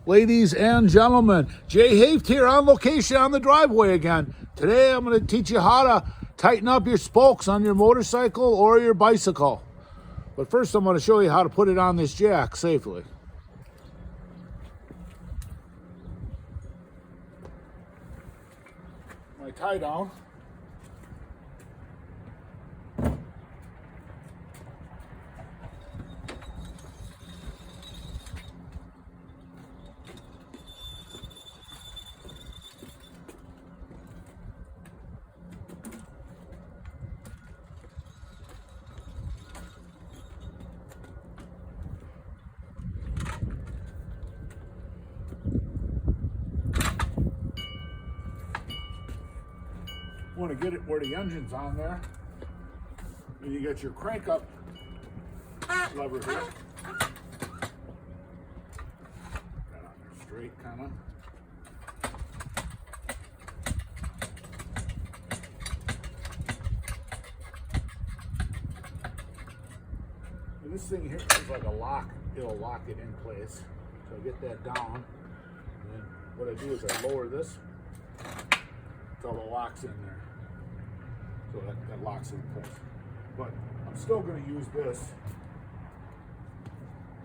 Ladies and gentlemen, Jay Haft here on location on the driveway again. Today I'm going to teach you how to tighten up your spokes on your motorcycle or your bicycle. But first I'm going to show you how to put it on this jack safely. My tie down. Want to get it where the engine's on there. And you get your crank up lever here. Got on there straight kind of. And this thing here is like a lock. It'll lock it in place. So I get that down. And then what I do is I lower this until the lock's in there. So that locks it in place. But I'm still going to use this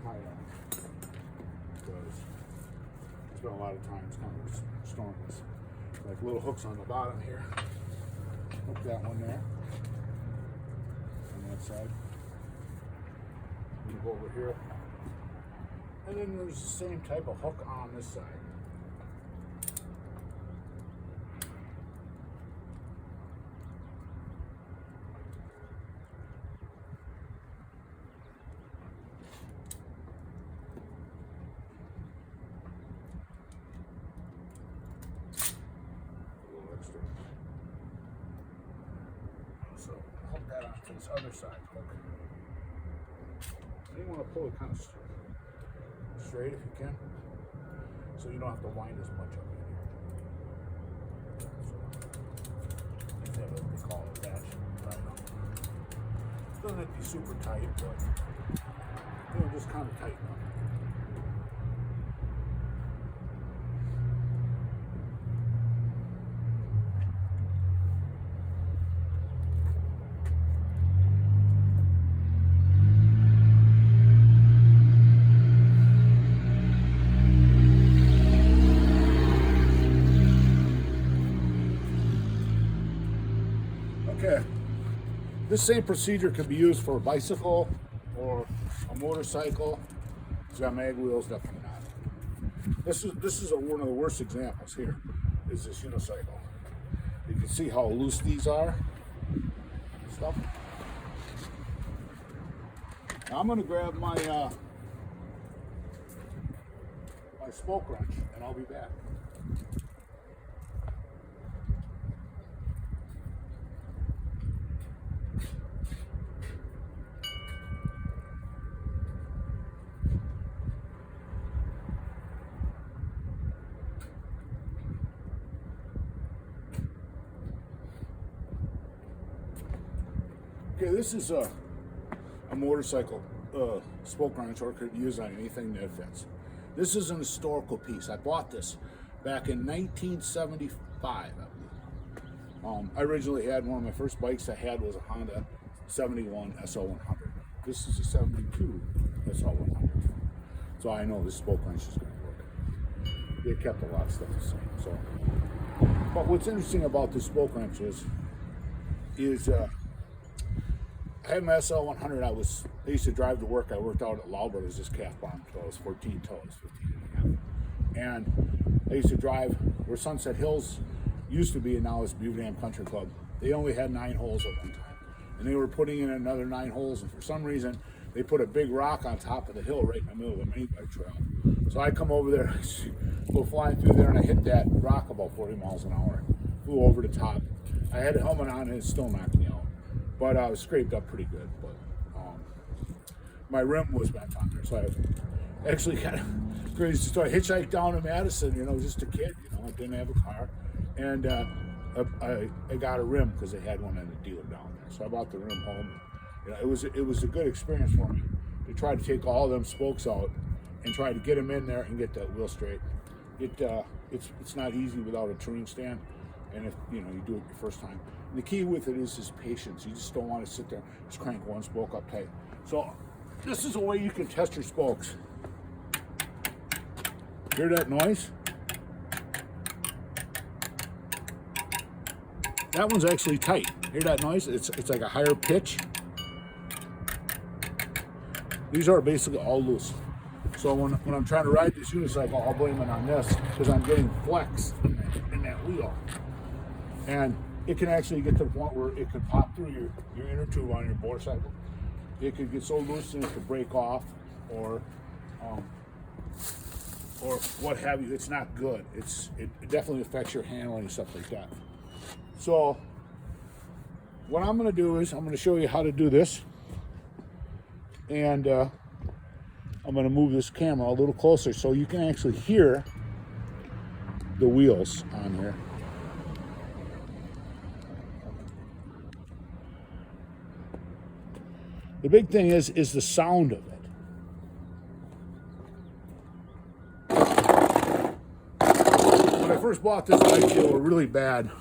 tie up because I spent a lot of times kind of storing this. Like little hooks on the bottom here. Hook that one there on that side. You go over here. And then there's the same type of hook on this side. So hook that onto this other side hook. And you want to pull it kind of straight if you can, so you don't have to wind as much up in here. So, that's what they call it, attach. It doesn't have to be super tight, but just kind of tighten up. Okay, this same procedure can be used for a bicycle or a motorcycle. It's got mag wheels, definitely not. This is one of the worst examples here, is this unicycle. You can see how loose these are. Stuff. Now I'm going to grab my my spoke wrench and I'll be back. Okay, this is a motorcycle spoke wrench, or could be used on anything that fits. This is an historical piece. I bought this back in 1975, I believe. I originally had one of my first bikes I had was a Honda 71 SL100. This is a 72 SL100. So I know this spoke wrench is going to work. They kept a lot of stuff the same. So, but what's interesting about this spoke wrench is I had my SL100. I used to drive to work. I worked out at Laubert as this calf barn until I was 14, until I was 15 and a half. And I used to drive where Sunset Hills used to be, and now it's Beaver Dam Country Club. They only had 9 holes at one time. And they were putting in another 9 holes, and for some reason, they put a big rock on top of the hill right in the middle of the mini bike trail. So I come over there, go flying through there, and I hit that rock about 40 miles an hour. Flew over the top. I had a helmet on, and it still knocked me out. But I was scraped up pretty good. But my rim was bent on there, so I actually got a crazy story. Hitchhiked down to Madison, just a kid. I didn't have a car, and I got a rim because they had one at a dealer down there. So I bought the rim home. It was a good experience for me to try to take all them spokes out and try to get them in there and get that wheel straight. It's not easy without a tuning stand, and if you do it your first time. And the key with it is patience. You just don't want to sit there and just crank one spoke up tight. So this is a way you can test your spokes. Hear that noise? That one's actually tight. Hear that noise? It's like a higher pitch. These are basically all loose. So when I'm trying to ride this unicycle, I'll blame it on this because I'm getting flex in that wheel. And it can actually get to the point where it could pop through your inner tube on your motorcycle. It could get so loose and it could break off or what have you. It's not good. It definitely affects your handling and stuff like that. So what I'm going to do is I'm going to show you how to do this. And I'm going to move this camera a little closer so you can actually hear the wheels on here. The big thing is the sound of it. When I first bought this bike, they were really bad.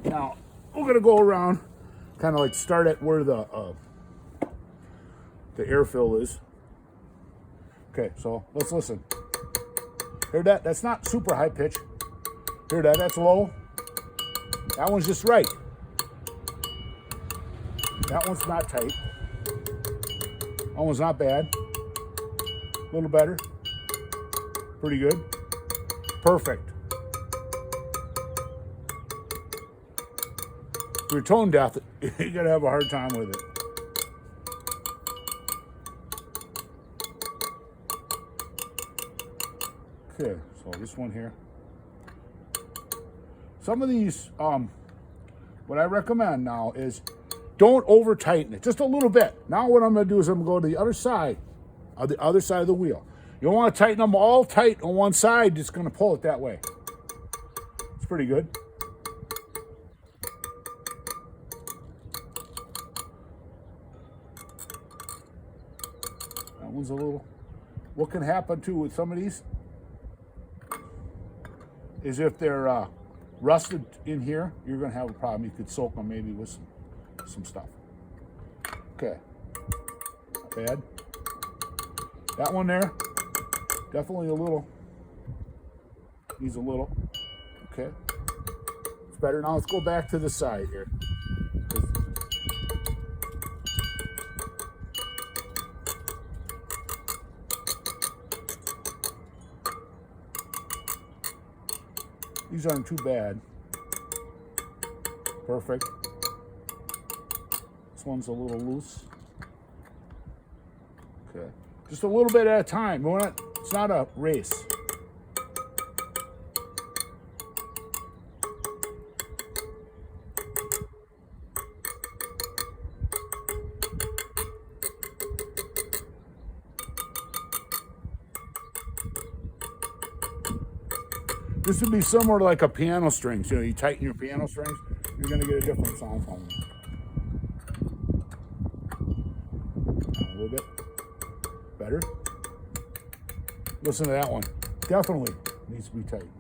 Now, we're going to go around, kind of like start at where the air fill is. Okay, so let's listen. Hear that? That's not super high pitch. Hear that? That's low. That one's just right. That one's not tight. That one's not bad. A little better. Pretty good. Perfect. If you're tone deaf, you're gonna have a hard time with it. Okay, so this one here. Some of these, what I recommend now is don't over tighten it, just a little bit. Now what I'm gonna do is I'm gonna go to the other side of the wheel. You don't want to tighten them all tight on one side, it's gonna pull it that way. It's pretty good. That one's a little, what can happen too with some of these is if they're rusted in here, you're gonna have a problem. You could soak them maybe with some stuff. Okay, not bad. That one there, definitely a little, needs a little. Okay, it's better. Now let's go back to the side here. These aren't too bad. Perfect. This one's a little loose. Okay. Just a little bit at a time. It's not a race. This would be similar to like a piano strings. You tighten your piano strings, you're going to get a different sound from them. A little bit better. Listen to that one. Definitely needs to be tightened.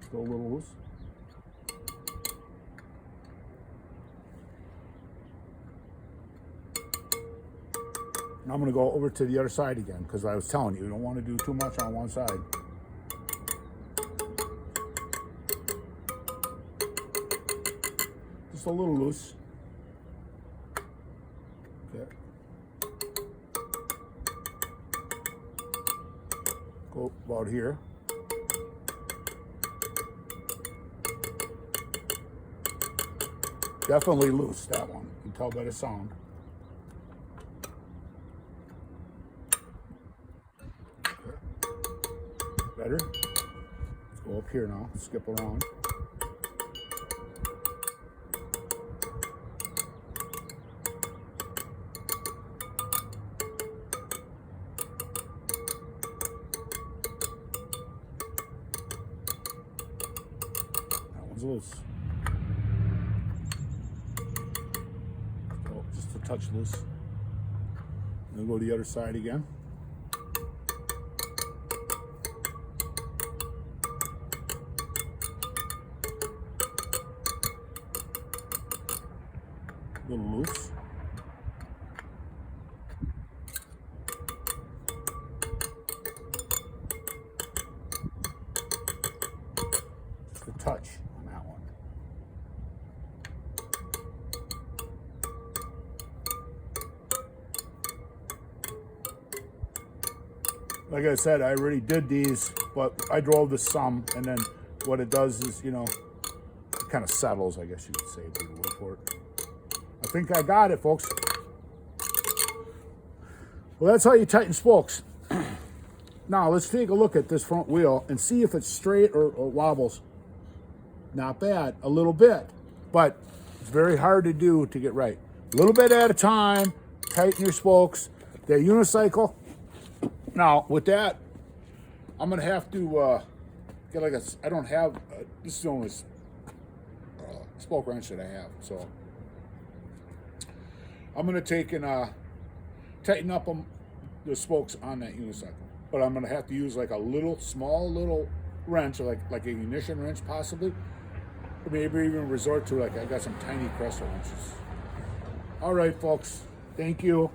Still a little loose. I'm going to go over to the other side again because I was telling you, you don't want to do too much on one side. Just a little loose. Okay. Go about here. Definitely loose, that one. You can tell by the sound. Better. Let's go up here now, skip around. That It's a little, oh, just a touch loose. Then go to the other side again. A little loose. Just a touch on that one. Like I said, I already did these, but I drove the some, and then what it does is, you know, it kind of settles, I guess you could say, be the word for it. I think I got it, folks. Well, that's how you tighten spokes. Now, let's take a look at this front wheel and see if it's straight or wobbles. Not bad, a little bit, but it's very hard to do to get right. A little bit at a time, tighten your spokes. That unicycle. Now, with that, I'm going to have to get like a, I don't have, this is the only spoke wrench that I have, so I'm going to take and tighten up the spokes on that unicycle. But I'm going to have to use like a little, small little wrench, like an ignition wrench possibly. Or maybe even resort to, like, I got some tiny Cresta wrenches. All right, folks. Thank you.